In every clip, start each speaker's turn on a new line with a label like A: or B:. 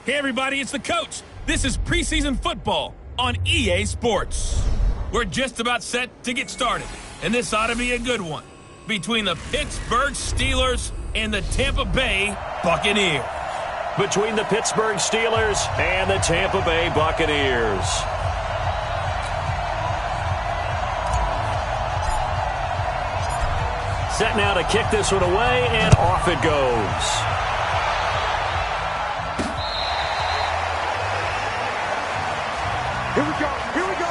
A: Hey everybody, it's the coach. This is preseason football on EA Sports. We're just about set to get started, and this ought to be a good one. Between the Pittsburgh Steelers and the Tampa Bay Buccaneers.
B: Between the Pittsburgh Steelers and the Tampa Bay Buccaneers. Set now to kick this one away, and off it goes.
C: Here we go, here we go,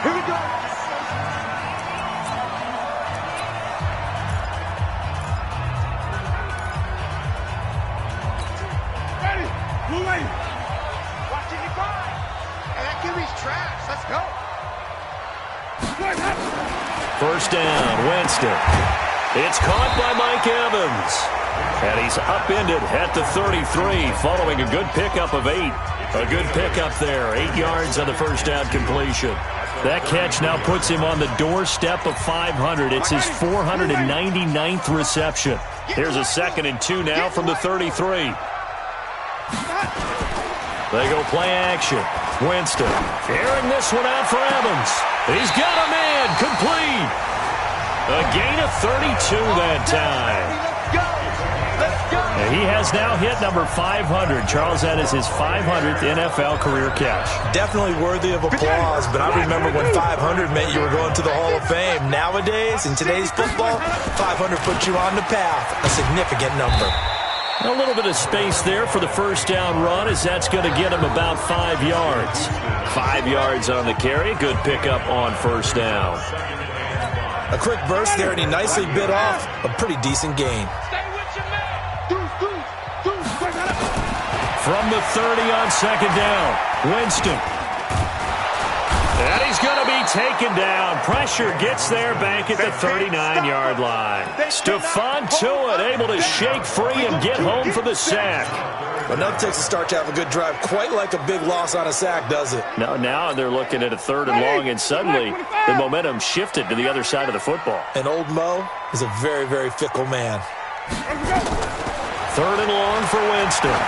C: here we go. Ready, blue lady. Watching you fly. And that QB's trash, let's go.
B: First down, Winston. It's caught by Mike Evans. And he's upended at the 33 following a good pickup of 8. A good pickup there, 8 yards on the first down completion. That catch now puts him on the doorstep of 500. It's his 499th reception. Here's a 2nd and 2 now from the 33. They go play action. Winston airing this one out for Evans. He's got a man, complete. A gain of 32 that time. And he has now hit number 500. Charles, that is his 500th NFL career catch.
D: Definitely worthy of applause, but I remember when 500 meant you were going to the Hall of Fame. Nowadays, in today's football, 500 puts you on the path, a significant number.
B: A little bit of space there for the first down run, as that's going to get him about 5 yards. 5 yards on the carry. Good pickup on first down.
D: A quick burst there, and he nicely bit off a pretty decent gain.
B: From the 30 on second down, Winston. And he's going to be taken down. Pressure gets there back at the 39-yard line. Stephon Tuitt able to shake free and get home for the sack.
D: But nothing takes a start to have a good drive quite like a big loss on a sack, does it?
B: No, now they're looking at a 3rd and long, and suddenly the momentum shifted to the other side of the football.
D: And old Mo is a very, very fickle man.
B: 3rd and long for Winston.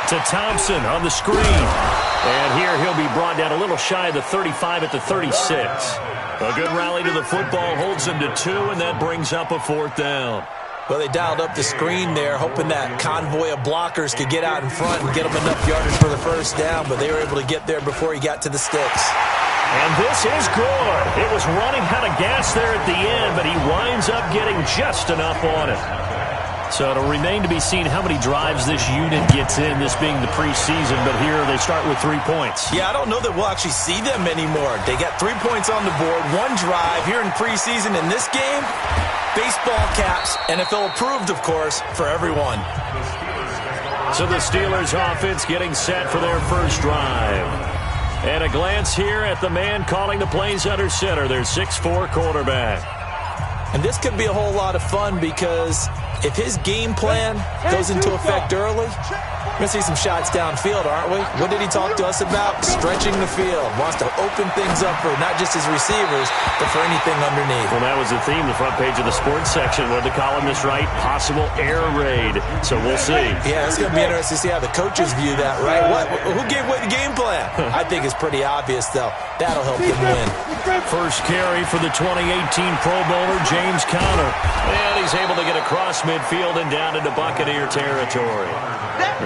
B: To Thompson on the screen. And here he'll be brought down a little shy of the 35 at the 36. A good rally to the football holds him to 2, and that brings up a 4th down.
D: Well, they dialed up the screen there, hoping that convoy of blockers could get out in front and get him enough yardage for the first down, but they were able to get there before he got to the sticks.
B: And this is good. It was running out of gas there at the end, but he winds up getting just enough on it. So it'll remain to be seen how many drives this unit gets in, this being the preseason, but here they start with 3 points.
D: Yeah, I don't know that we'll actually see them anymore. They got 3 points on the board, 1 drive here in preseason. In this game, baseball caps, NFL approved, of course, for everyone.
B: So the Steelers offense getting set for their first drive. And a glance here at the man calling the plays under center, their 6'4" quarterback.
D: And this could be a whole lot of fun because if his game plan goes into effect early, we're going to see some shots downfield, aren't we? What did he talk to us about? Stretching the field. Wants to open things up for not just his receivers, but for anything underneath.
B: Well, that was the theme, the front page of the sports section. What did the columnist write? Possible air raid. So we'll see.
D: Yeah, it's going to be interesting to see how the coaches view that, right? Who gave away the game plan? I think it's pretty obvious, though. That'll help them win.
B: First carry for the 2018 Pro Bowler, James Conner. And he's able to get across midfield and down into Buccaneer territory.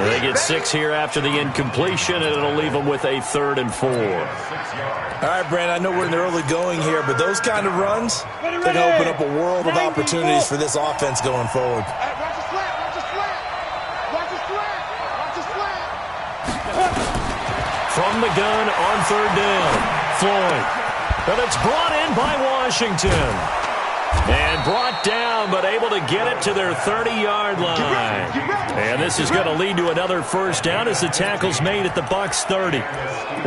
B: They get 6 here after the incompletion, and it'll leave them with a 3rd and 4.
D: All right, Brandon, I know we're in the early going here, but those kind of runs, they're going to open up a world of opportunities for this offense going forward.
B: From the gun on 3rd down, Floyd. And it's brought in by Washington. And brought down, but able to get it to their 30-yard line. And this is going to lead to another first down as the tackle's made at the Bucs 30.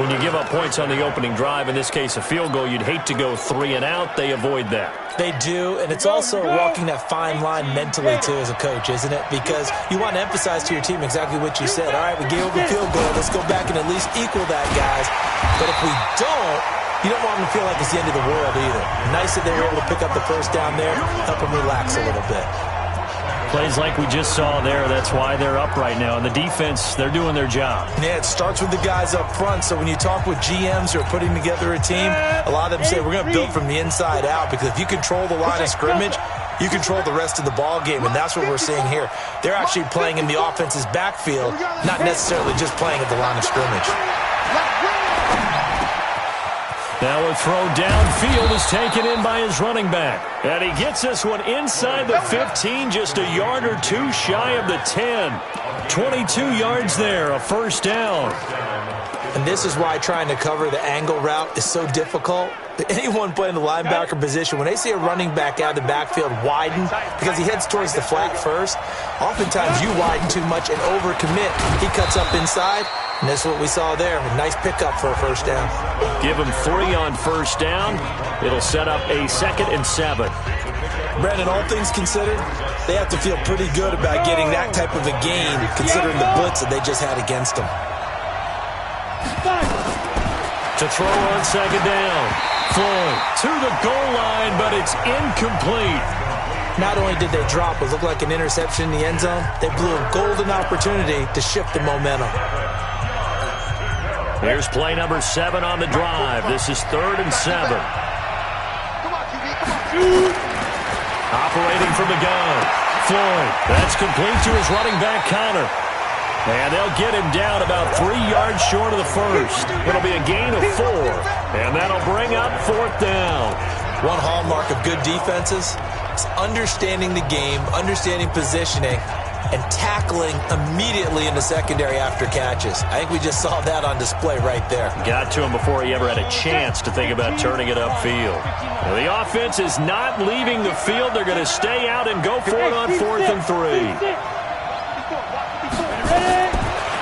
B: When you give up points on the opening drive, in this case a field goal, you'd hate to go 3 and out. They avoid that.
D: They do, and it's also walking that fine line mentally, too, as a coach, isn't it? Because you want to emphasize to your team exactly what you said. All right, we gave up a field goal. Let's go back and at least equal that, guys. But if we don't, you don't want them to feel like it's the end of the world either. Nice that they were able to pick up the first down there, help them relax a little bit.
B: Plays like we just saw there, that's why they're up right now. And the defense, they're doing their job.
D: Yeah, it starts with the guys up front. So when you talk with GMs who are putting together a team, a lot of them say we're going to build from the inside out, because if you control the line of scrimmage, you control the rest of the ball game, and that's what we're seeing here. They're actually playing in the offense's backfield, not necessarily just playing at the line of scrimmage.
B: Now a throw downfield is taken in by his running back. And he gets this one inside the 15, just a yard or two shy of the 10. 22 yards there, a first down.
D: And this is why trying to cover the angle route is so difficult. Anyone playing the linebacker position, when they see a running back out of the backfield widen, because he heads towards the flat first, oftentimes you widen too much and overcommit. He cuts up inside, and that's what we saw there. A nice pickup for a first down.
B: Give him 3 on first down. It'll set up a 2nd and 7.
D: Brandon, all things considered, they have to feel pretty good about getting that type of a gain, considering the blitz that they just had against them.
B: To throw on 2nd down. Floyd to the goal line, but it's incomplete.
D: Not only did they drop what looked like an interception in the end zone, they blew a golden opportunity to shift the momentum.
B: Here's play number 7 on the drive. This is 3rd and 7. Operating from the gun. Floyd. That's complete to his running back, Connor. And they'll get him down about 3 yards short of the first. It'll be a gain of 4. And that'll bring up 4th down.
D: One hallmark of good defenses is understanding the game, understanding positioning, and tackling immediately in the secondary after catches. I think we just saw that on display right there.
B: Got to him before he ever had a chance to think about turning it upfield. Well, the offense is not leaving the field. They're going to stay out and go for it on 4th and 3.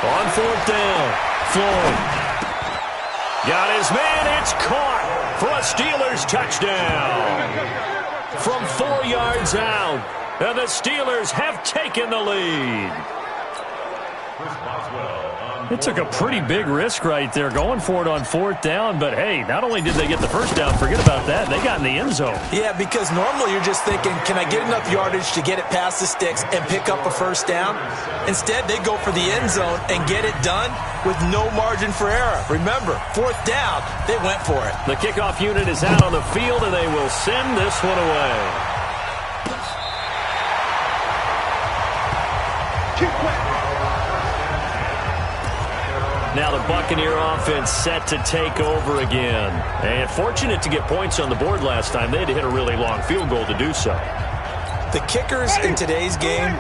B: On 4th down, Floyd. Got his man, it's caught for a Steelers touchdown. From 4 yards out, and the Steelers have taken the lead. It took a pretty big risk right there going for it on 4th down, but hey, not only did they get the first down, forget about that, they got in the end zone.
D: Yeah, because normally you're just thinking, can I get enough yardage to get it past the sticks and pick up a first down? Instead, they go for the end zone and get it done with no margin for error. Remember, 4th down, they went for it.
B: The kickoff unit is out on the field, and they will send this one away. Now the Buccaneer offense set to take over again. And fortunate to get points on the board last time. They had to hit a really long field goal to do so.
D: The kickers in today's game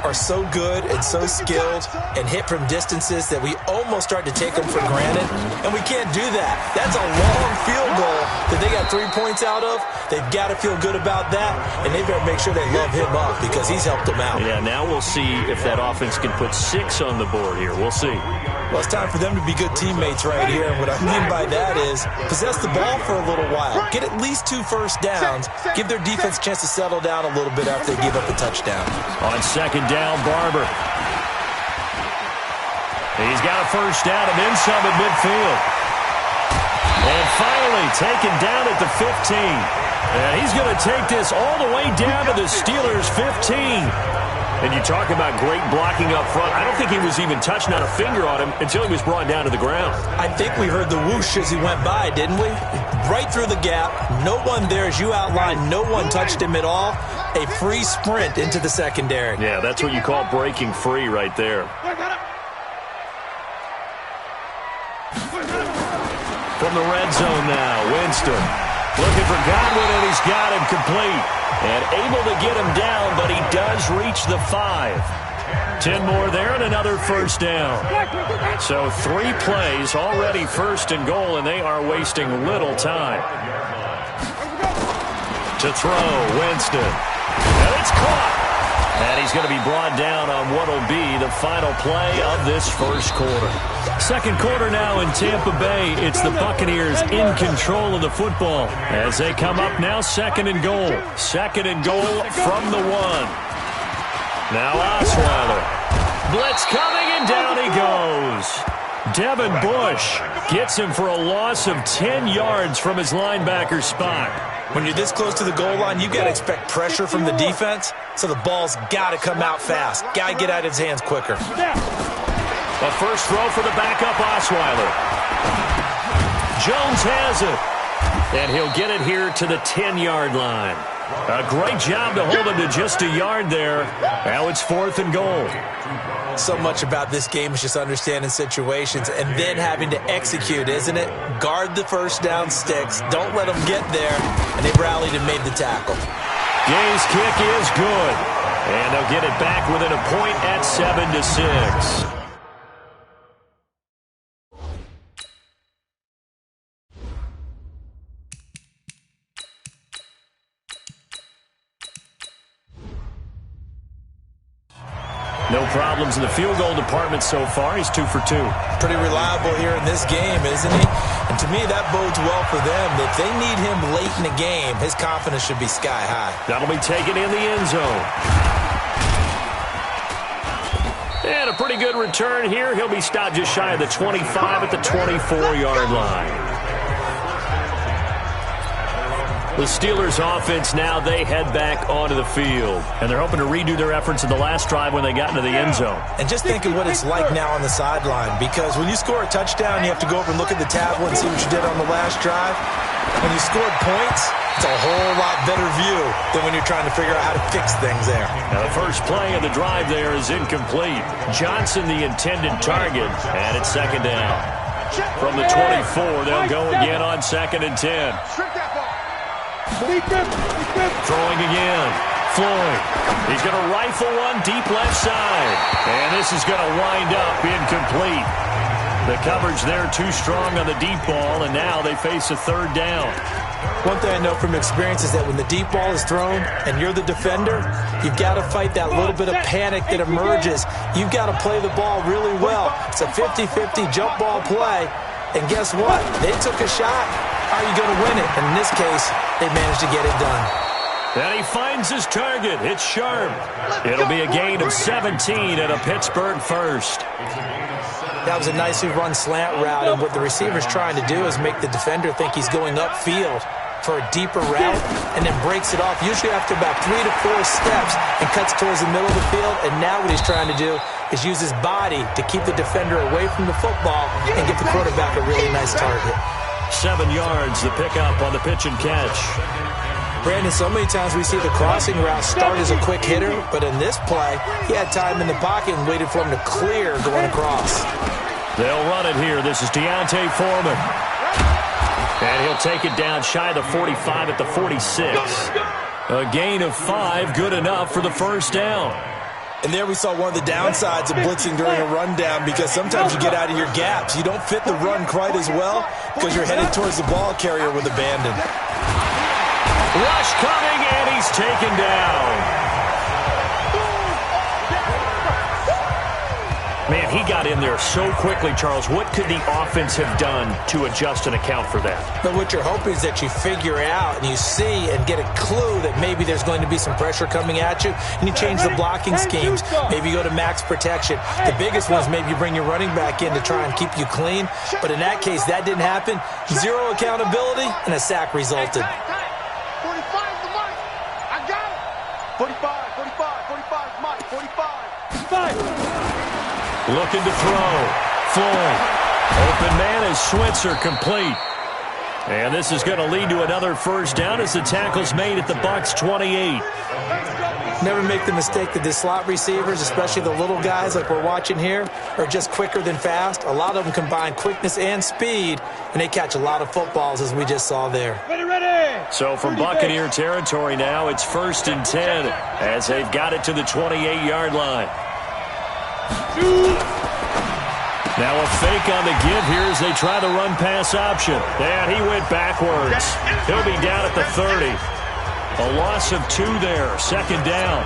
D: are so good and so skilled and hit from distances that we almost start to take them for granted, and we can't do that. That's a long field goal that they got 3 points out of. They've got to feel good about that, and they better make sure they love him up because he's helped them out.
B: Yeah, now we'll see if that offense can put 6 on the board here. We'll see.
D: Well, it's time for them to be good teammates right here, and what I mean by that is possess the ball for a little while, get at least 2 first downs, give their defense a chance to settle down a little bit after they give up a touchdown.
B: On 2nd down, Barber. He's got a first down and then some at midfield. And finally taken down at the 15. And he's going to take this all the way down to the Steelers' 15. And you talk about great blocking up front. I don't think he was even touched, not a finger on him, until he was brought down to the ground.
D: I think we heard the whoosh as he went by, didn't we? Right through the gap. No one there, as you outlined. No one touched him at all. A free sprint into the secondary.
B: Yeah, that's what you call breaking free right there. From the red zone now, Winston. Looking for Godwin, and he's got him complete. And able to get him down, but he does reach the 5. 10 more there and another first down. So 3 plays, already 1st and goal, and they are wasting little time. To throw, Winston. And it's caught. And he's going to be brought down on what will be the final play of this first quarter. Second quarter now in Tampa Bay. It's the Buccaneers in control of the football as they come up now 2nd and goal. 2nd and goal from the 1. Now Osweiler. Blitz coming, and down he goes. Devin Bush gets him for a loss of 10 yards from his linebacker spot.
D: When you're this close to the goal line, you've got to expect pressure from the defense, so the ball's got to come out fast. Got to get out of his hands quicker.
B: A first throw for the backup Osweiler. Jones has it. And he'll get it here to the 10-yard line. A great job to hold him to just a yard there. Now it's 4th and goal.
D: So much about this game is just understanding situations and then having to execute, isn't it? Guard the first down sticks. Don't let them get there. And they rallied and made the tackle.
B: Gay's kick is good. And they'll get it back within a point at 7-6. No problems in the field goal department so far. He's 2 for 2.
D: Pretty reliable here in this game, isn't he? And to me, that bodes well for them. If they need him late in the game, his confidence should be sky high.
B: That'll be taken in the end zone. And a pretty good return here. He'll be stopped just shy of the 25 at the 24-yard line. The Steelers offense now, they head back onto the field. And they're hoping to redo their efforts in the last drive when they got into the end zone.
D: And just think of what it's like now on the sideline. Because when you score a touchdown, you have to go over and look at the tablet and see what you did on the last drive. When you scored points, it's a whole lot better view than when you're trying to figure out how to fix things there.
B: Now the first play of the drive there is incomplete. Johnson the intended target, and it's 2nd down. From the 24, they'll go again on 2nd and 10. Throwing again. Floyd. He's going to rifle one deep left side. And this is going to wind up incomplete. The coverage there too strong on the deep ball, and now they face a 3rd down.
D: One thing I know from experience is that when the deep ball is thrown and you're the defender, you've got to fight that little bit of panic that emerges. You've got to play the ball really well. It's a 50-50 jump ball play. And guess what? They took a shot. How are you going to win it? And in this case, they managed to get it done.
B: And he finds his target. It's Sharp. It'll be a gain of 17 and a Pittsburgh first.
D: That was a nicely run slant route, and what the receiver's trying to do is make the defender think he's going upfield for a deeper route and then breaks it off, usually after about 3 to 4 steps, and cuts towards the middle of the field. And now what he's trying to do is use his body to keep the defender away from the football and get the quarterback a really nice target.
B: 7 yards, the pickup on the pitch and catch.
D: Brandon, so many times we see the crossing route start as a quick hitter, but in this play, he had time in the pocket and waited for him to clear going across.
B: They'll run it here. This is Deontay Foreman. And he'll take it down shy of the 45 at the 46. A gain of 5, good enough for the first down.
D: And there we saw one of the downsides of blitzing during a rundown, because sometimes you get out of your gaps. You don't fit the run quite as well because you're headed towards the ball carrier with abandon.
B: Rush coming, and he's taken down. Man, he got in there so quickly, Charles. What could the offense have done to adjust and account for that?
D: But what you're hoping is that you figure out and you see and get a clue that maybe there's going to be some pressure coming at you, and you change the blocking schemes. Maybe you go to max protection. The biggest one is maybe you bring your running back in to try and keep you clean. But in that case, that didn't happen. 0 accountability, and a sack resulted.
C: 45 is the mark. I got it. 45, 45, 45 mark. 45. 5.
B: Looking to throw. Floyd. Open man is Switzer, complete. And this is going to lead to another first down as the tackle's made at the Bucs 28.
D: Never make the mistake that the slot receivers, especially the little guys like we're watching here, are just quicker than fast. A lot of them combine quickness and speed, and they catch a lot of footballs, as we just saw there.
C: Ready.
B: So from Buccaneer territory now, it's 1st and 10 as they've got it to the 28-yard line. Now a fake on the give here as they try the run-pass option. And he went backwards. He'll be down at the 30. A loss of 2 there, 2nd down.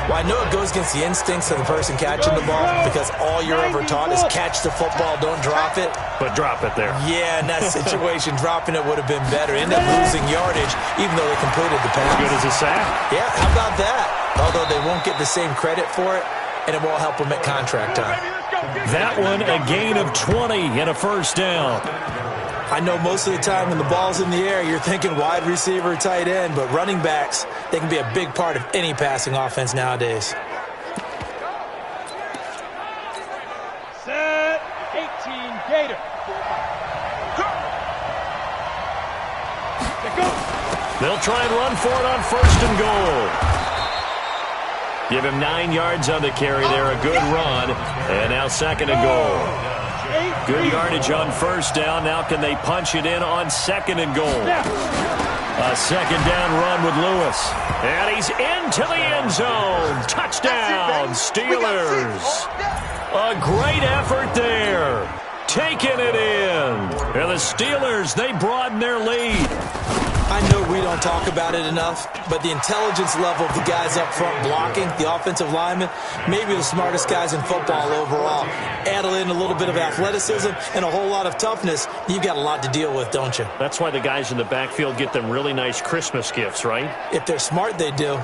D: Well, I know it goes against the instincts of the person catching the ball, because all you're ever taught is catch the football, don't drop it.
B: But drop it there.
D: Yeah, in that situation, dropping it would have been better. End up losing yardage, even though they completed the pass.
B: Good as a sack.
D: Yeah, how about that? Although they won't get the same credit for it, and it won't help them at contract time.
B: That one a gain of 20 and a first down.
D: I know most of the time when the ball's in the air, you're thinking wide receiver, tight end, but running backs, they can be a big part of any passing offense nowadays.
C: Set 18 Gator.
B: They'll try and run for it on first and goal. Give him 9 yards on the carry there, a good run, and now second and goal. Good yardage on first down. Now can they punch it in on second and goal? A second down run with Lewis. And he's into the end zone. Touchdown, Steelers. A great effort there. Taking it in. And the Steelers, they broaden their lead.
D: I know we don't talk about it enough, but the intelligence level of the guys up front blocking, the offensive linemen, maybe the smartest guys in football overall. Add in a little bit of athleticism and a whole lot of toughness, you've got a lot to deal with, don't you?
B: That's why the guys in the backfield get them really nice Christmas gifts, right?
D: If they're smart, they do.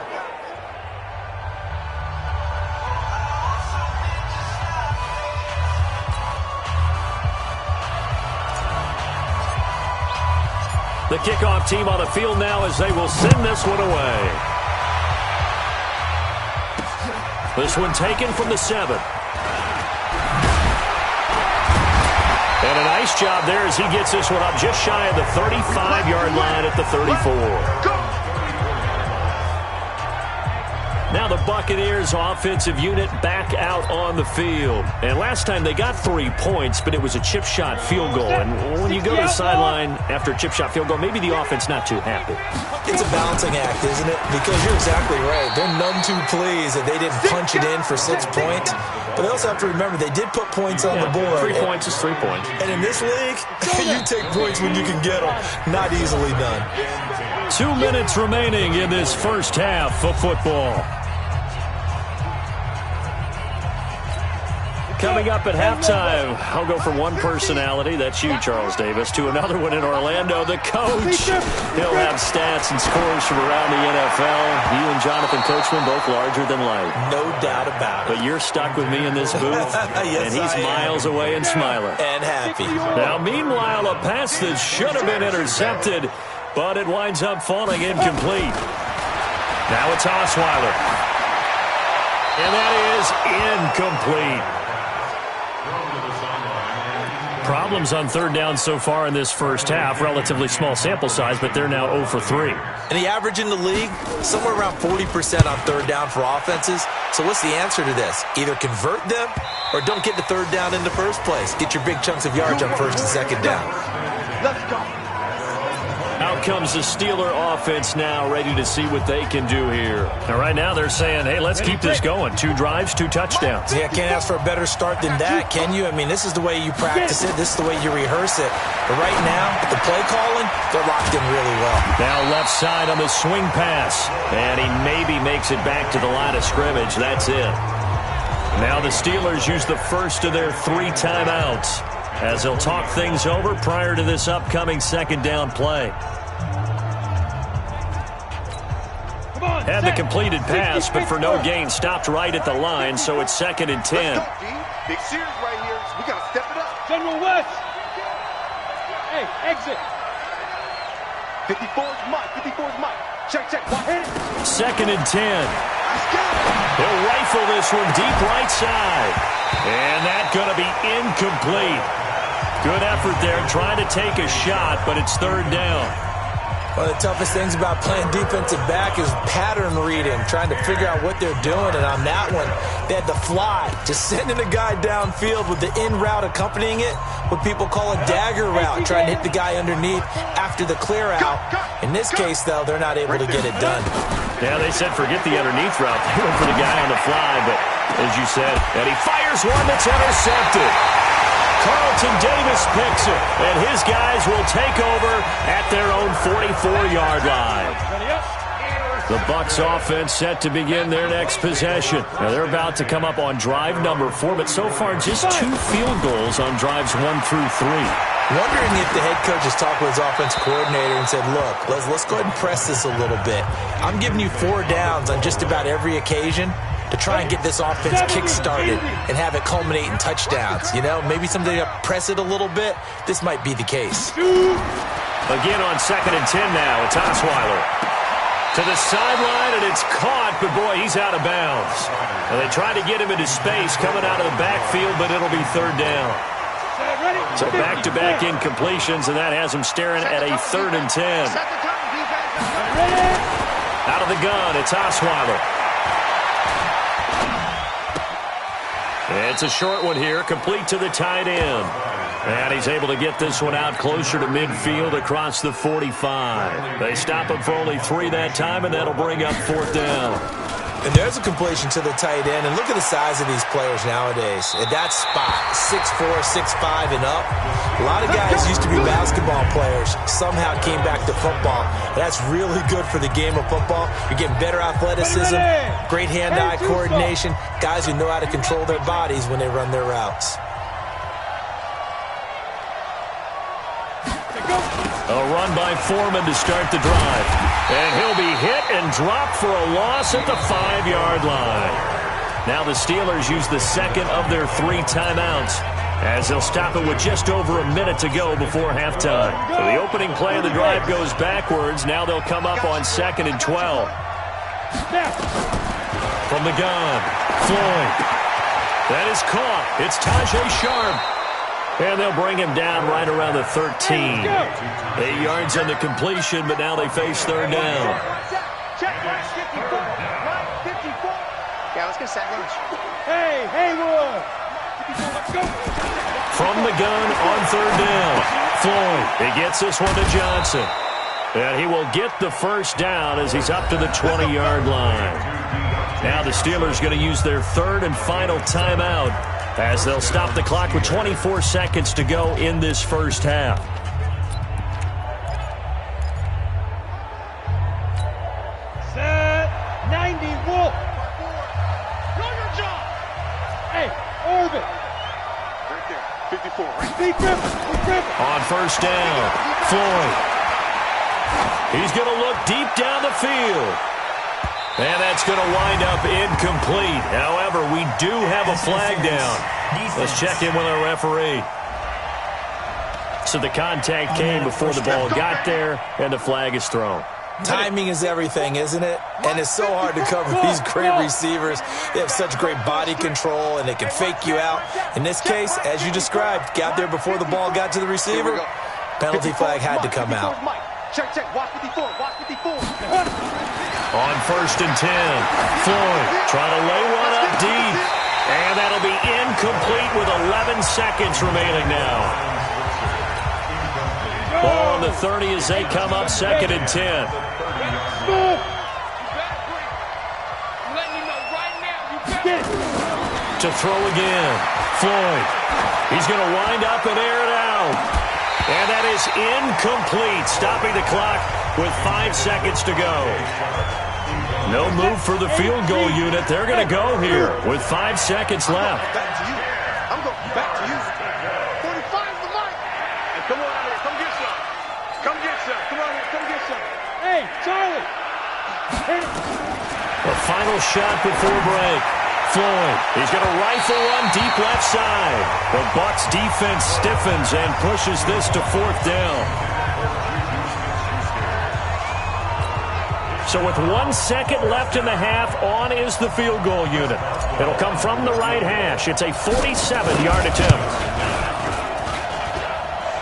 B: The kickoff team on the field now as they will send this one away. This one taken from the 7. And a nice job there as he gets this one up just shy of the 35-yard line at the 34. Now the Buccaneers offensive unit back out on the field. And last time they got 3 points, but it was a chip shot field goal. And when you go to the sideline after a chip shot field goal, maybe the offense not too happy.
D: It's a balancing act, isn't it? Because you're exactly right. They're none too pleased that they didn't punch it in for 6 points. But they also have to remember they did put points on the board.
B: 3 points is 3 points.
D: And in this league, you take points when you can get them. Not easily done.
B: 2 minutes remaining in this first half of football. Coming up at halftime, I'll go from one personality, that's you, Charles Davis, to another one in Orlando, the coach. He'll have stats and scores from around the NFL. You and Jonathan Coachman, both larger than life.
D: No doubt about it.
B: But you're stuck with me in this booth,
D: yes,
B: and he's miles away and smiling.
D: And happy.
B: Now, meanwhile, a pass that should have been intercepted, but it winds up falling incomplete. Now it's Osweiler. And that is incomplete. Problems on third down so far in this first half. Relatively small sample size, but they're now 0 for 3.
D: And the average in the league, somewhere around 40% on third down for offenses. So what's the answer to this? Either convert them or don't get the third down in the first place. Get your big chunks of yards on first and second down.
C: Let's go.
B: Out comes the Steeler offense now, ready to see what they can do here. And right now they're saying, hey, let's keep this going. 2 drives, 2 touchdowns.
D: Yeah, can't ask for a better start than that, can you? I mean, this is the way you practice it. This is the way you rehearse it. But right now, the play calling, they're locked in really well.
B: Now left side on the swing pass. And he maybe makes it back to the line of scrimmage. That's it. Now the Steelers use the first of their 3 timeouts as they'll talk things over prior to this upcoming second down play. Had the completed pass, but for no gain, stopped right at the line, so it's 2nd and 10.
C: Big series right here. We got to step it up.
E: General West. Hey, exit.
C: 54's Mike. 54's Mike. Check. One hit.
B: 2nd and 10. They'll rifle this one deep right side. And that's going to be incomplete. Good effort there, trying to take a shot, but it's third down.
D: One of the toughest things about playing defensive back is pattern reading, trying to figure out what they're doing. And on that one, they had to fly, just sending a guy downfield with the in route accompanying it, what people call a dagger route, trying to hit the guy underneath after the clear out. In this case, though, they're not able to get it done.
B: Yeah, they said forget the underneath route. They went for the guy on the fly, but as you said, and he fires one that's intercepted. Carlton Davis picks it, and his guys will take over at their own 44-yard line. The Bucs offense set to begin their next possession. Now they're about to come up on drive number 4, but so far just 2 field goals on drives 1 through 3.
D: Wondering if the head coach has talked with his offensive coordinator and said, look, let's go ahead and press this a little bit. I'm giving you 4 downs on just about every occasion. to try and get this offense kick-started and have it culminate in touchdowns. You know, maybe something to press it a little bit. This might be the case.
B: Again on 2nd and 10 now. It's Osweiler to the sideline, and it's caught, but boy, he's out of bounds. Well, they tried to get him into space coming out of the backfield, but it'll be 3rd down. So back-to-back incompletions, and that has him staring at a 3rd and 10. Out of the gun, it's Osweiler. It's a short one here, complete to the tight end. And he's able to get this one out closer to midfield across the 45. They stop him for only 3 that time, and that'll bring up 4th down.
D: And there's a completion to the tight end. And look at the size of these players nowadays. At that spot, 6'4", 6'5", and up. A lot of guys used to be basketball players, somehow came back to football. That's really good for the game of football. You're getting better athleticism, great hand-eye coordination, guys who know how to control their bodies when they run their routes.
B: A run by Foreman to start the drive. And he'll be hit and dropped for a loss at the 5-yard line. Now the Steelers use the second of their 3 timeouts as they'll stop it with just over a minute to go before halftime. So the opening play of the drive goes backwards. Now they'll come up on 2nd and 12. From the gun, Floyd. That is caught. It's Tajay Sharp. And they'll bring him down right around the 13. 8 yards on the completion, but now they face 3rd down.
C: Yeah, let's get sack lunch.
E: Hey, Haywood.
B: From the gun on 3rd down. Floyd, he gets this one to Johnson. And he will get the 1st down as he's up to the 20-yard line. Now the Steelers going to use their 3rd and final timeout, as they'll stop the clock with 24 seconds to go in this first half.
E: Set 90 Wolf.
C: Know your job.
E: Hey, Orbit.
C: Right there. 54. Right.
E: Be Griffin.
B: On 1st down, Floyd. He's going to look deep down the field. And that's going to wind up incomplete. However, we do have a flag down. Let's check in with our referee. So the contact came before the ball got there, and the flag is thrown.
D: Timing is everything, isn't it? And it's so hard to cover these great receivers. They have such great body control, and they can fake you out. In this case, as you described, got there before the ball got to the receiver. Penalty flag had to come out.
C: Check. Watch 54. Watch 54.
B: On 1st and 10, Floyd trying to lay one up deep. And that'll be incomplete with 11 seconds remaining now. Ball on the 30 as they come up 2nd and 10. To throw again, Floyd. He's going to wind up and air it out. And that is incomplete, stopping the clock with 5 seconds to go. No move for the field goal unit. They're going to go here with 5 seconds left.
C: Back to you. I'm going back to you. 45 the mic. Hey, come on out here. Come get some. Come get some. Come on here. Come get some.
E: Hey, Charlie.
B: The final shot before break. Floyd, he's going to rifle one deep left side. The Bucs defense stiffens and pushes this to 4th down. So with 1 second left in the half, on is the field goal unit. It'll come from the right hash. It's a 47-yard attempt.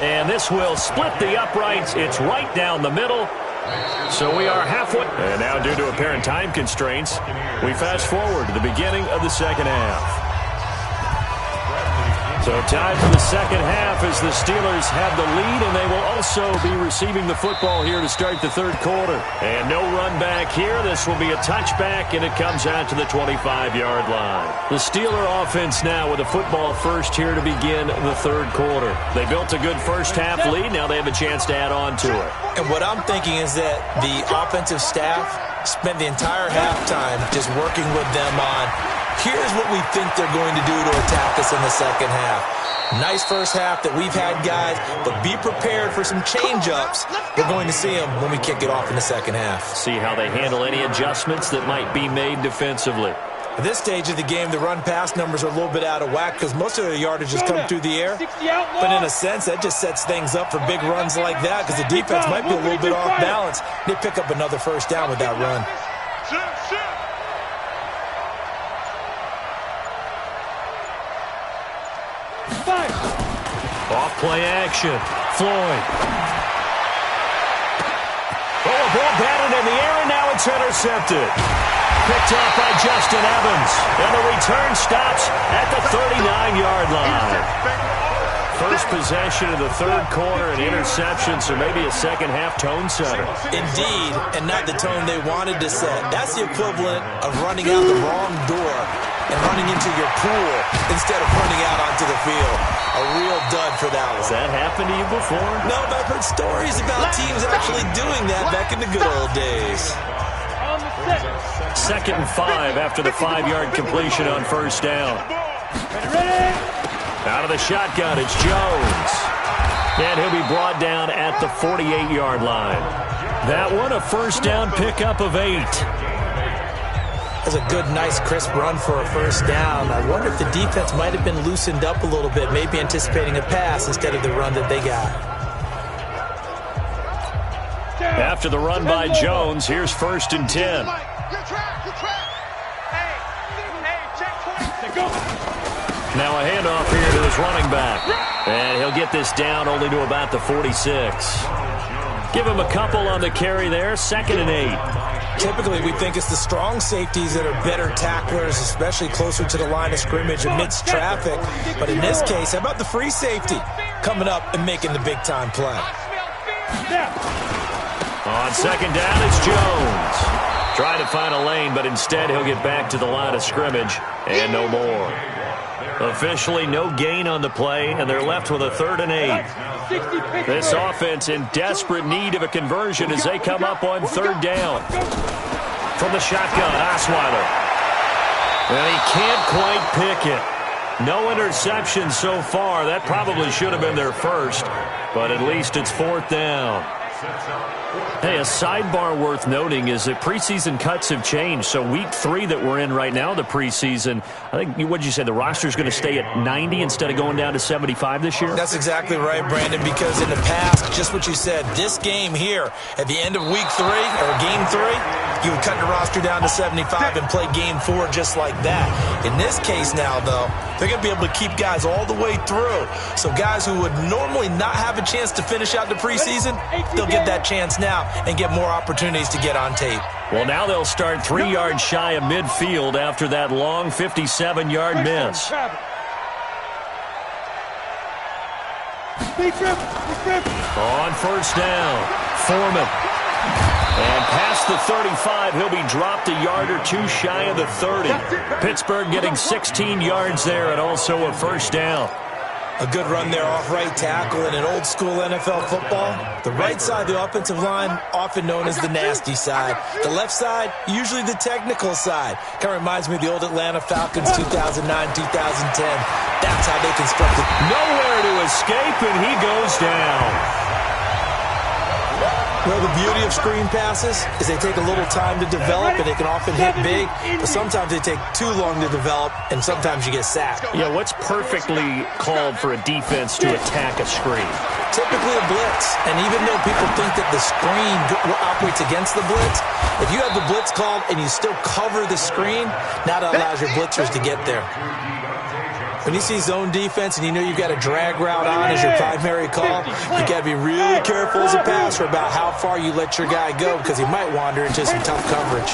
B: And this will split the uprights. It's right down the middle. So we are halfway. And now, due to apparent time constraints, we fast forward to the beginning of the second half. So time for the second half as the Steelers have the lead, and they will also be receiving the football here to start the 3rd quarter. And no run back here. This will be a touchback, and it comes out to the 25-yard line. The Steeler offense now with a football first here to begin the 3rd quarter. They built a good first half lead. Now they have a chance to add on to it.
D: And what I'm thinking is that the offensive staff spent the entire halftime just working with them on, here's what we think they're going to do to attack us in the second half. Nice first half that we've had, guys, but be prepared for some change-ups. We're going to see them when we kick it off in the second half.
B: See how they handle any adjustments that might be made defensively.
D: At this stage of the game, the run-pass numbers are a little bit out of whack because most of their yardage has come through the air. But in a sense, that just sets things up for big runs like that because the defense might be a little bit off balance. They pick up another first down with that run.
B: Off play action. Floyd. Oh, a ball batted in the air, and now it's intercepted. Picked off by Justin Evans. And the return stops at the 39-yard line. First possession of the third quarter, an interception, so maybe a second-half tone setter.
D: Indeed, and not the tone they wanted to set. That's the equivalent of running out the wrong door and running into your pool instead of running out onto the field. A real dud for that one.
B: Has that happened to you before?
D: No, but I've heard stories about teams actually doing that back in the good old days.
B: 2nd and 5 after the 5-yard completion on first down. Out of the shotgun, it's Jones. And he'll be brought down at the 48-yard line. That one, a first down pickup of 8.
D: That's a good, nice, crisp run for a first down. I wonder if the defense might have been loosened up a little bit, maybe anticipating a pass instead of the run that they got.
B: After the run by Jones, here's 1st and 10. Now a handoff here to his running back. And he'll get this down only to about the 46. Give him a couple on the carry there, 2nd and 8.
D: Typically, we think it's the strong safeties that are better tacklers, especially closer to the line of scrimmage amidst traffic. But in this case, how about the free safety coming up and making the big-time play?
B: On 2nd down, it's Jones. Trying to find a lane, but instead he'll get back to the line of scrimmage and no more. Officially no gain on the play, and they're left with a 3rd and 8. This offense in desperate need of a conversion as they come up on 3rd down. From the shotgun, Osweiler. And he can't quite pick it. No interception so far. That probably should have been their first, but at least it's 4th down. Hey, a sidebar worth noting is that preseason cuts have changed. So week 3 that we're in right now, the preseason, I think, what did you say, the roster's going to stay at 90 instead of going down to 75 this year?
D: That's exactly right, Brandon, because in the past, just what you said, this game here, at the end of week 3, or game 3, you would cut the roster down to 75 and play game 4 just like that. In this case now, though, they're going to be able to keep guys all the way through. So guys who would normally not have a chance to finish out the preseason, they'll get that chance now and get more opportunities to get on tape.
B: Well, now they'll start 3 yards shy of midfield after that long 57-yard miss. On first down, Foreman. And past the 35, he'll be dropped a yard or two shy of the 30. Pittsburgh getting 16 yards there and also a first down.
D: A good run there off right tackle in an old-school NFL football. The right side of the offensive line, often known as the nasty side. The left side, usually the technical side. Kind of reminds me of the old Atlanta Falcons 2009-2010. That's how they constructed.
B: Nowhere to escape, and he goes down.
D: Well, the beauty of screen passes is they take a little time to develop, and they can often hit big, but sometimes they take too long to develop, and sometimes you get sacked.
B: Yeah, what's perfectly called for a defense to attack a screen?
D: Typically a blitz, and even though people think that the screen operates against the blitz, if you have the blitz called and you still cover the screen, now that allows your blitzers to get there. When you see zone defense and you know you've got a drag route on as your primary call, you got to be really careful as a passer about how far you let your guy go because he might wander into some tough coverage.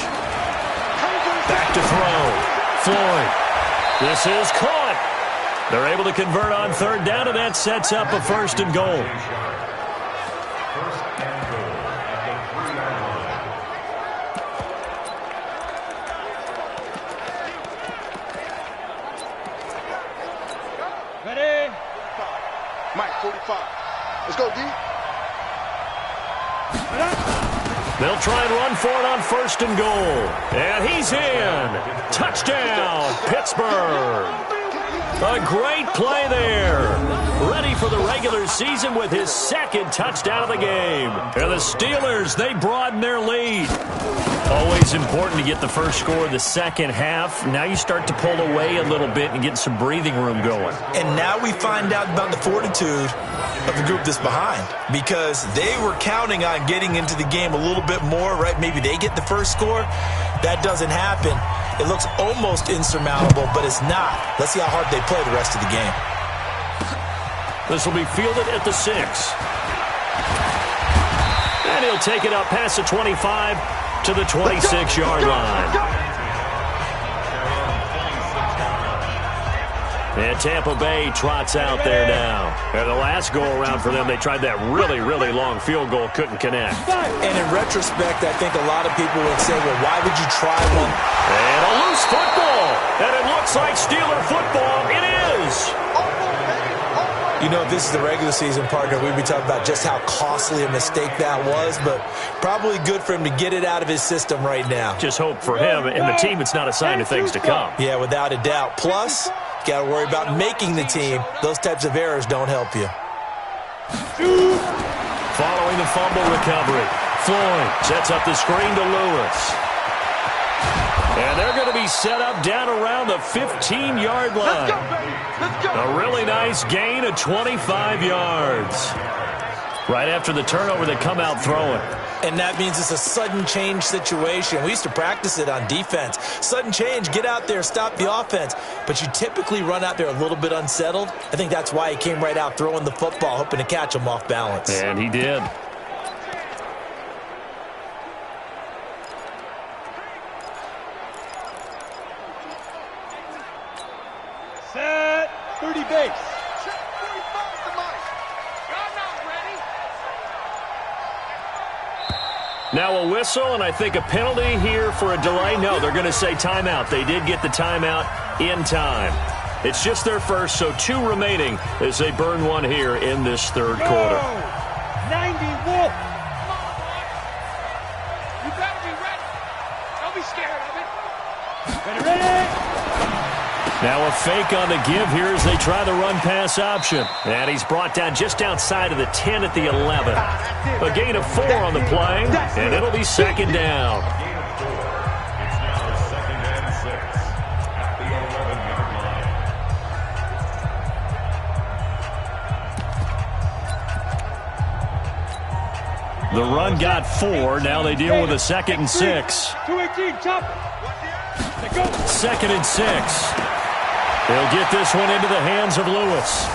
B: Back to throw. Floyd. This is caught. They're able to convert on 3rd down, and that sets up a 1st and goal.
C: Mike, 45. Let's go, D.
B: They'll try and run for it on 1st and goal. And he's in. Touchdown, Pittsburgh. A great play there. Ready for the regular season with his 2nd touchdown of the game. And the Steelers, they broaden their lead. Always important to get the first score of the second half. Now you start to pull away a little bit and get some breathing room going.
D: And now we find out about the fortitude of the group that's behind, because they were counting on getting into the game a little bit more, right? Maybe they get the first score. That doesn't happen. It looks almost insurmountable, but it's not. Let's see how hard they play the rest of the game.
B: This will be fielded at the 6. And he'll take it up past the 25 to the 26-yard line. And Tampa Bay trots out there now. And the last go-around for them, they tried that really, really long field goal, couldn't connect.
D: And in retrospect, I think a lot of people would say, well, why would you try one?
B: And a loose football. And it looks like Steeler football. It is.
D: You know, if this is the regular season, partner, we'd be talking about just how costly a mistake that was, but probably good for him to get it out of his system right now.
B: Just hope for him and the team it's not a sign of things to come.
D: Yeah, without a doubt. Plus, got to worry about making the team. Those types of errors don't help you.
B: Following the fumble recovery, Floyd sets up the screen to Lewis. And they're going to be set up down around the 15-yard line. A really nice gain of 25 yards. Right after the turnover, they come out throwing.
D: And that means it's a sudden change situation. We used to practice it on defense. Sudden change, get out there, stop the offense. But you typically run out there a little bit unsettled. I think that's why he came right out throwing the football, hoping to catch him off balance.
B: And he did.
E: Set. 30 base.
B: Now a whistle, and I think a penalty here for a delay. No, they're going to say timeout. They did get the timeout in time. It's just their first, so 2 remaining as they burn one here in this third quarter.
E: 90 Wolf.
C: You better be ready. Don't be scared of it.
E: Ready.
B: Now a fake on the give here as they try the run-pass option. And he's brought down just outside of the 10 at the 11. A gain of 4 on the play, and it'll be second down. The run got 4. Now they deal with a 2nd and 6.
E: 218, chop.
B: Second and 6. They'll get this one into the hands of Lewis.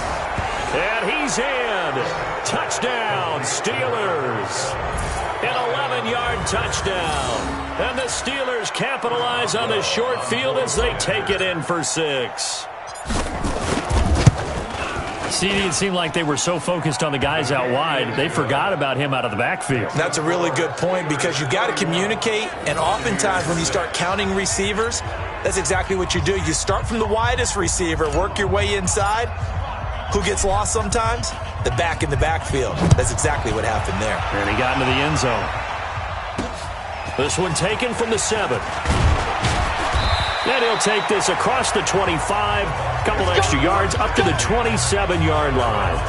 B: And he's in. Touchdown, Steelers. An 11-yard touchdown. And the Steelers capitalize on the short field as they take it in for 6. It seemed like they were so focused on the guys out wide, they forgot about him out of the backfield.
D: That's a really good point, because you've got to communicate, and oftentimes when you start counting receivers, that's exactly what you do. You start from the widest receiver, work your way inside. Who gets lost sometimes? The back in the backfield. That's exactly what happened there.
B: And he got into the end zone. This one taken from the 7. And he'll take this across the 25, a couple extra yards, up to the 27-yard line.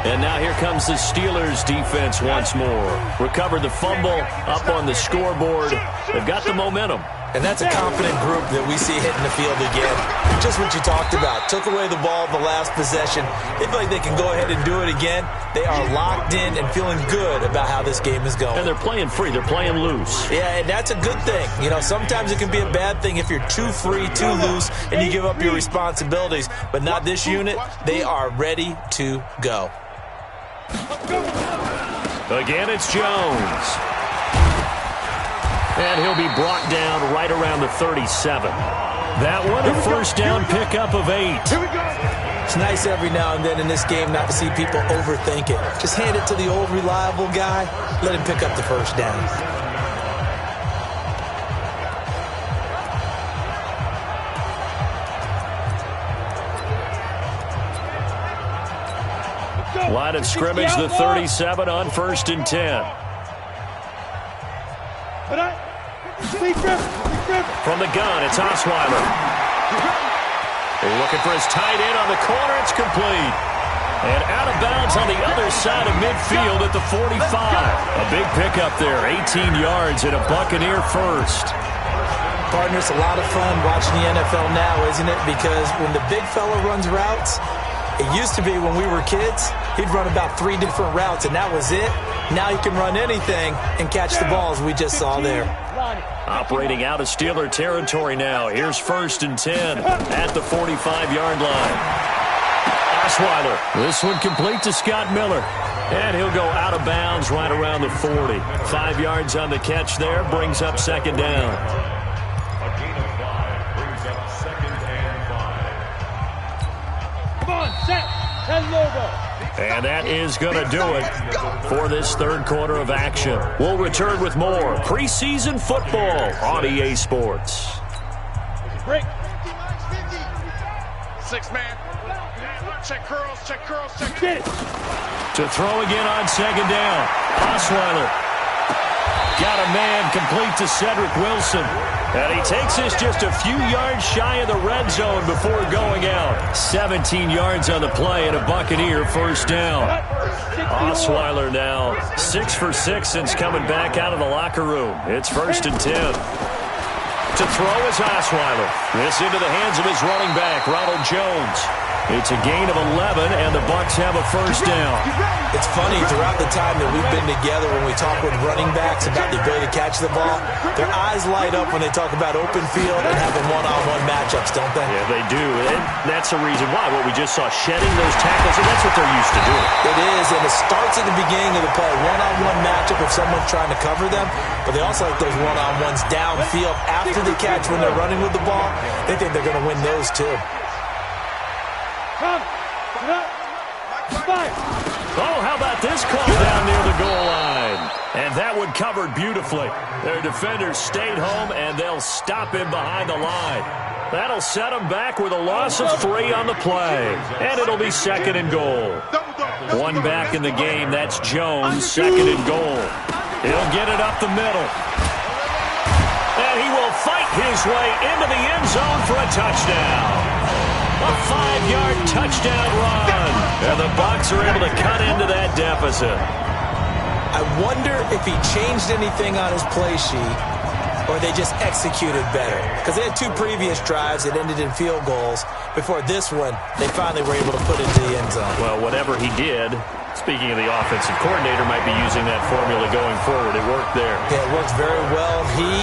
B: And now here comes the Steelers defense once more. Recovered the fumble, up on the scoreboard. They've got the momentum.
D: And that's a confident group that we see hitting the field again. Just what you talked about. Took away the ball the last possession. They feel like they can go ahead and do it again. They are locked in and feeling good about how this game is going.
B: And they're playing free. They're playing loose.
D: Yeah, and that's a good thing. You know, sometimes it can be a bad thing if you're too free, too loose, and you give up your responsibilities. But not this unit. They are ready to go.
B: Again, it's Jones. And he'll be brought down right around the 37. That one, a first down pickup of 8.
D: It's nice every now and then in this game not to see people overthink it. Just hand it to the old reliable guy. Let him pick up the first down.
B: Line of scrimmage, the 37 on 1st and 10. From the gun, it's Osweiler. Looking for his tight end on the corner. It's complete. And out of bounds on the other side of midfield at the 45. A big pickup there, 18 yards and a Buccaneer first.
D: Partner, it's a lot of fun watching the NFL now, isn't it? Because when the big fella runs routes, it used to be when we were kids, he'd run about 3 different routes, and that was it. Now he can run anything and catch the balls we just saw there.
B: Operating out of Steeler territory now. Here's 1st and 10 at the 45-yard line. Osweiler. This one complete to Scott Miller. And he'll go out of bounds right around the 40. 5 yards on the catch there. Brings up 2nd down. And that is going to do it for this 3rd quarter of action. We'll return with more preseason football on EA Sports.
E: Break.
C: 6-man. Check curls, check curls, check.
E: Get it.
B: To throw again on 2nd down. Osweiler got a man complete to Cedric Wilson. And he takes us just a few yards shy of the red zone before going out. 17 yards on the play and a Buccaneer first down. Osweiler now 6 for 6 since coming back out of the locker room. It's 1st and 10. To throw is Osweiler. This into the hands of his running back, Ronald Jones. It's a gain of 11, and the Bucs have a first down.
D: It's funny, throughout the time that we've been together, when we talk with running backs about the ability to catch the ball, their eyes light up when they talk about open field and having one-on-one matchups, don't they?
B: Yeah, they do, and that's the reason why. What we just saw, shedding those tackles, and that's what they're used to doing.
D: It is, and it starts at the beginning of the play. One-on-one matchup if someone's trying to cover them, but they also like those one-on-ones downfield after the catch when they're running with the ball. They think they're going to win those, too.
B: Oh, how about this call down near the goal line? And that one covered beautifully. Their defenders stayed home, and they'll stop him behind the line. That'll set them back with a loss of 3 on the play. And it'll be 2nd and goal. 1 back in the game. That's Jones, 2nd and goal. He'll get it up the middle. And he will fight his way into the end zone for a touchdown. A 5-yard touchdown run. And the Bucs are able to cut into that deficit.
D: I wonder if he changed anything on his play sheet or they just executed better. Because they had 2 previous drives that ended in field goals. Before this one, they finally were able to put into the end zone.
B: Well, whatever he did, speaking of the offensive coordinator, might be using that formula going forward. It worked there.
D: Yeah, it works very well. He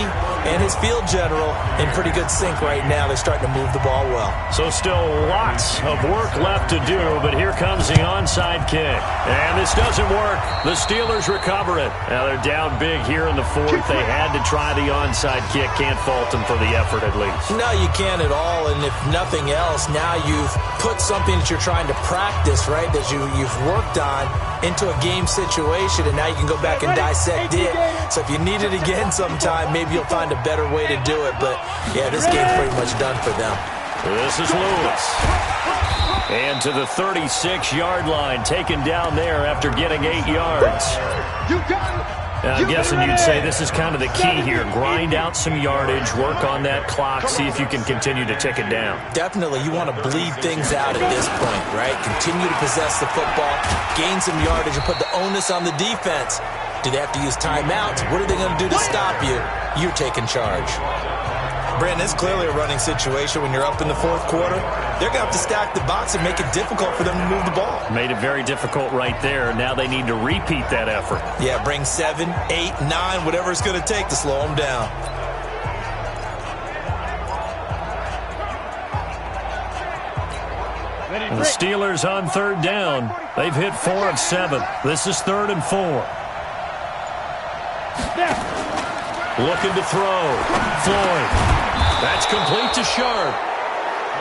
D: and his field general in pretty good sync right now. They're starting to move the ball well. So
B: still lots of work left to do, but here comes the onside kick. And this doesn't work. The Steelers recover it. Now they're down big here in the 4th. They had to try the onside kick. Can't fault them for the effort at least.
D: No, you can't at all. And if nothing else, now you've put something that you're trying to practice, right, that you've worked on into a game situation, and now you can go back and dissect it. So if you need it again sometime, maybe you'll find a better way to do it. But, yeah, this game's pretty much done for them.
B: This is Lewis. And to the 36-yard line, taken down there after getting 8 yards. I'm guessing you'd say this is kind of the key here. Grind out some yardage, work on that clock, see if you can continue to tick it down.
D: Definitely. You want to bleed things out at this point, right? Continue to possess the football, gain some yardage, and put the onus on the defense. Do they have to use timeouts? What are they going to do to stop you? You're taking charge. Brandon, it's clearly a running situation when you're up in the 4th quarter. They're going to have to stack the box and make it difficult for them to move the ball.
B: Made it very difficult right there. Now they need to repeat that effort.
D: Yeah, bring 7, 8, 9, whatever it's going to take to slow them down.
B: And the Steelers on 3rd down. They've hit 4 of 7. This is 3rd and 4. Looking to throw. Floyd. That's complete to Sharp.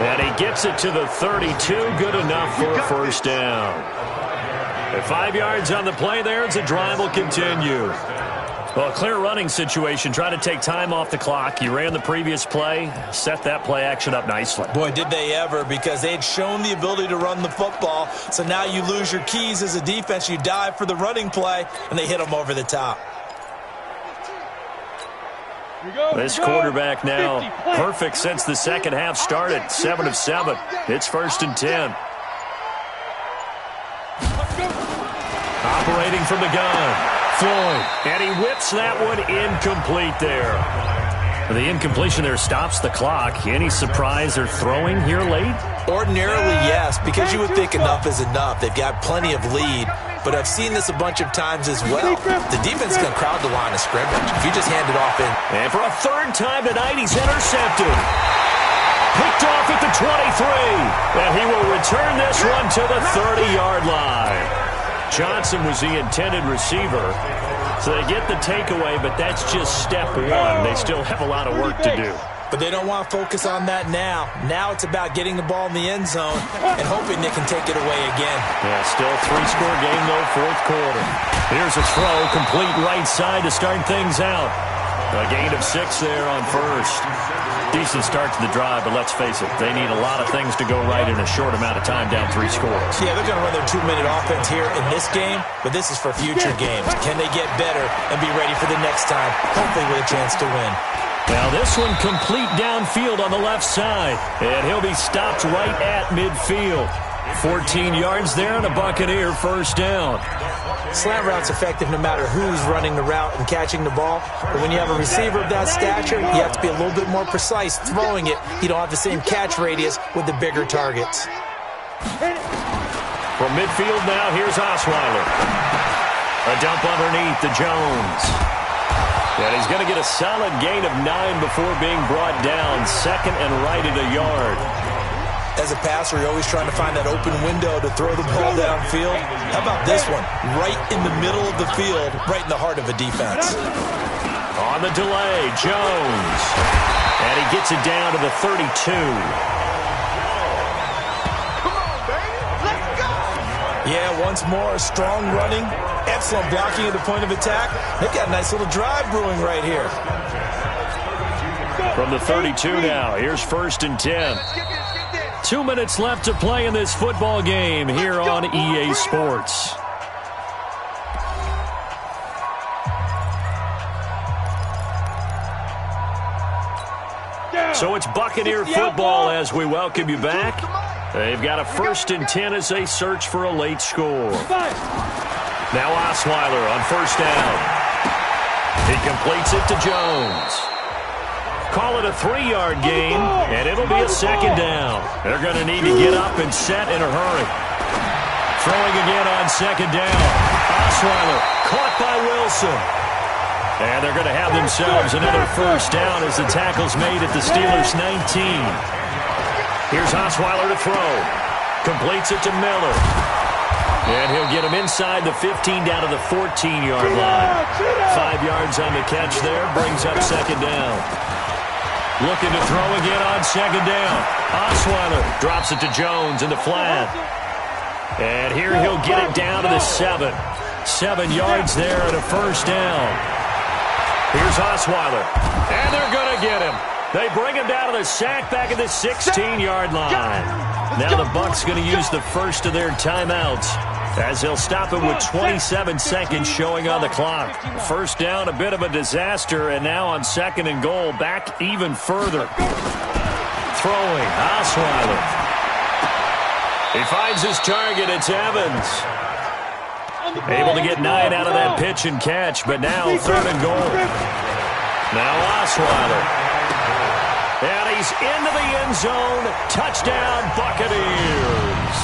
B: And he gets it to the 32. Good enough for a first down. At 5 yards on the play there, the drive will continue. Well, a clear running situation. Try to take time off the clock. You ran the previous play. Set that play action up nicely.
D: Boy, did they ever, because they had shown the ability to run the football. So now you lose your keys as a defense. You dive for the running play, and they hit them over the top.
B: This quarterback now perfect since the second half started. 7 of 7. It's 1st and 10. operating from the gun. Floyd, and he whips that one incomplete there. The incompletion there stops the clock. Any surprise they're throwing here late?
D: Ordinarily, yes, because you would think enough is enough. They've got plenty of lead, but I've seen this a bunch of times as well. The defense can crowd the line of scrimmage. If you just hand it off in.
B: And for a third time tonight, he's intercepted. Picked off at the 23, and he will return this one to the 30-yard line. Johnson was the intended receiver, so they get the takeaway, but that's just step one. They still have a lot of work to do.
D: But they don't want to focus on that now. Now it's about getting the ball in the end zone and hoping they can take it away again.
B: Yeah, still three-score game, though, fourth quarter. Here's a throw, complete right side to start things out. A gain of 6 there on first. Decent start to the drive, but let's face it, they need a lot of things to go right in a short amount of time, down 3 scores.
D: Yeah, they're going to run their 2-minute offense here in this game, but this is for future games. Can they get better and be ready for the next time, hopefully with a chance to win?
B: Now this one complete downfield on the left side, and he'll be stopped right at midfield. 14 yards there and a Buccaneer first down.
D: Slant route's effective no matter who's running the route and catching the ball. But when you have a receiver of that stature, you have to be a little bit more precise throwing it. You don't have the same catch radius with the bigger targets.
B: From midfield now, here's Osweiler. A dump underneath to Jones. And he's going to get a solid gain of 9 before being brought down. Second and right at a yard.
D: As a passer, you're always trying to find that open window to throw the ball downfield. How about this one? Right in the middle of the field, right in the heart of a defense.
B: On the delay, Jones. And he gets it down to the 32.
C: Come on, baby. Let's go.
D: Yeah, once more, strong running. Excellent blocking at the point of attack. They've got a nice little drive brewing right here.
B: From the 32 now, here's first and 10. 2 minutes left to play in this football game here on EA Sports. So it's Buccaneer football as we welcome you back. They've got a first and 10 as they search for a late score. Now Osweiler on first down. He completes it to Jones. Call it a 3-yard gain, and it'll be a second down. They're going to need to get up and set in a hurry. Throwing again on second down. Osweiler caught by Wilson. And they're going to have themselves another first down as the tackle's made at the Steelers' 19. Here's Osweiler to throw. Completes it to Miller. And he'll get him inside the 15 down to the 14-yard line. 5 yards on the catch there, brings up second down. Looking to throw again on second down. Osweiler drops it to Jones in the flat. And here he'll get it down to the 7. 7 yards there and a first down. Here's Osweiler. And they're going to get him. They bring him down to the sack back at the 16-yard line. Now the Bucs going to use the first of their timeouts as they'll stop it with 27 seconds showing on the clock. First down, a bit of a disaster, and now on second and goal, back even further. Throwing, Osweiler. He finds his target, it's Evans. Able to get 9 out of that pitch and catch, but now third and goal. Now Osweiler. And he's into the end zone. Touchdown, Buccaneers.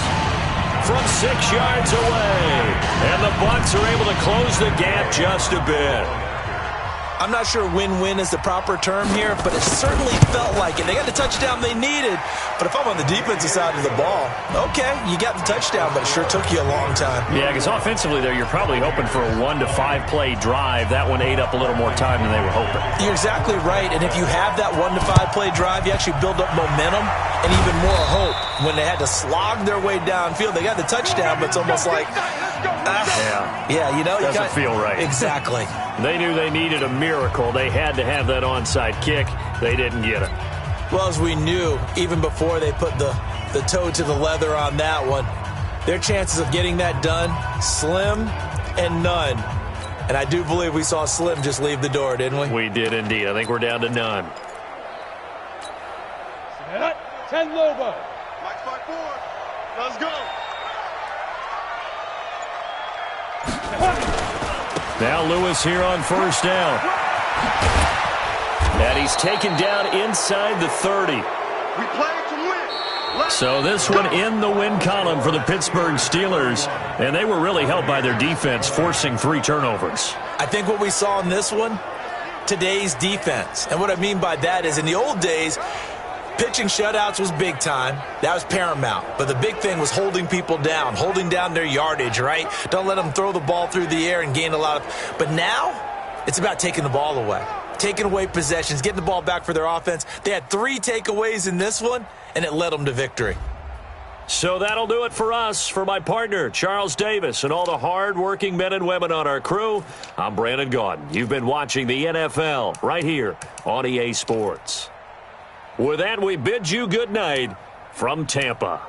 B: From 6 yards away. And the Bucs are able to close the gap just a bit.
D: I'm not sure win-win is the proper term here, but it certainly felt like it. They got the touchdown they needed, but if I'm on the defensive side of the ball, okay, you got the touchdown, but it sure took you a long time.
B: Yeah, because offensively there, you're probably hoping for a 1 to 5 play drive. That one ate up a little more time than they were hoping.
D: You're exactly right, and if you have that 1 to 5 play drive, you actually build up momentum and even more hope. When they had to slog their way downfield, they got the touchdown, but it's almost like, yeah, you know,
B: doesn't feel right.
D: Exactly.
B: They knew they needed a miracle. They had to have that onside kick. They didn't get it.
D: Well, as we knew, even before they put the toe to the leather on that one, their chances of getting that done, slim and none. And I do believe we saw Slim just leave the door, didn't we?
B: We did indeed. I think we're down to none.
E: 10 Lobo.
C: Mike's 5-4. Let's go.
B: Now Lewis here on first down. And he's taken down inside the 30.
C: We play to win.
B: So this one in the win column for the Pittsburgh Steelers. And they were really helped by their defense, forcing 3 turnovers.
D: I think what we saw in this one, today's defense. And what I mean by that is in the old days, pitching shutouts was big time. That was paramount. But the big thing was holding people down, holding down their yardage, right? Don't let them throw the ball through the air and gain a lot of... But now, it's about taking the ball away. Taking away possessions, getting the ball back for their offense. They had 3 takeaways in this one, and it led them to victory.
B: So that'll do it for us. For my partner, Charles Davis, and all the hard-working men and women on our crew, I'm Brandon Gaudin. You've been watching the NFL right here on EA Sports. With that, we bid you good night from Tampa.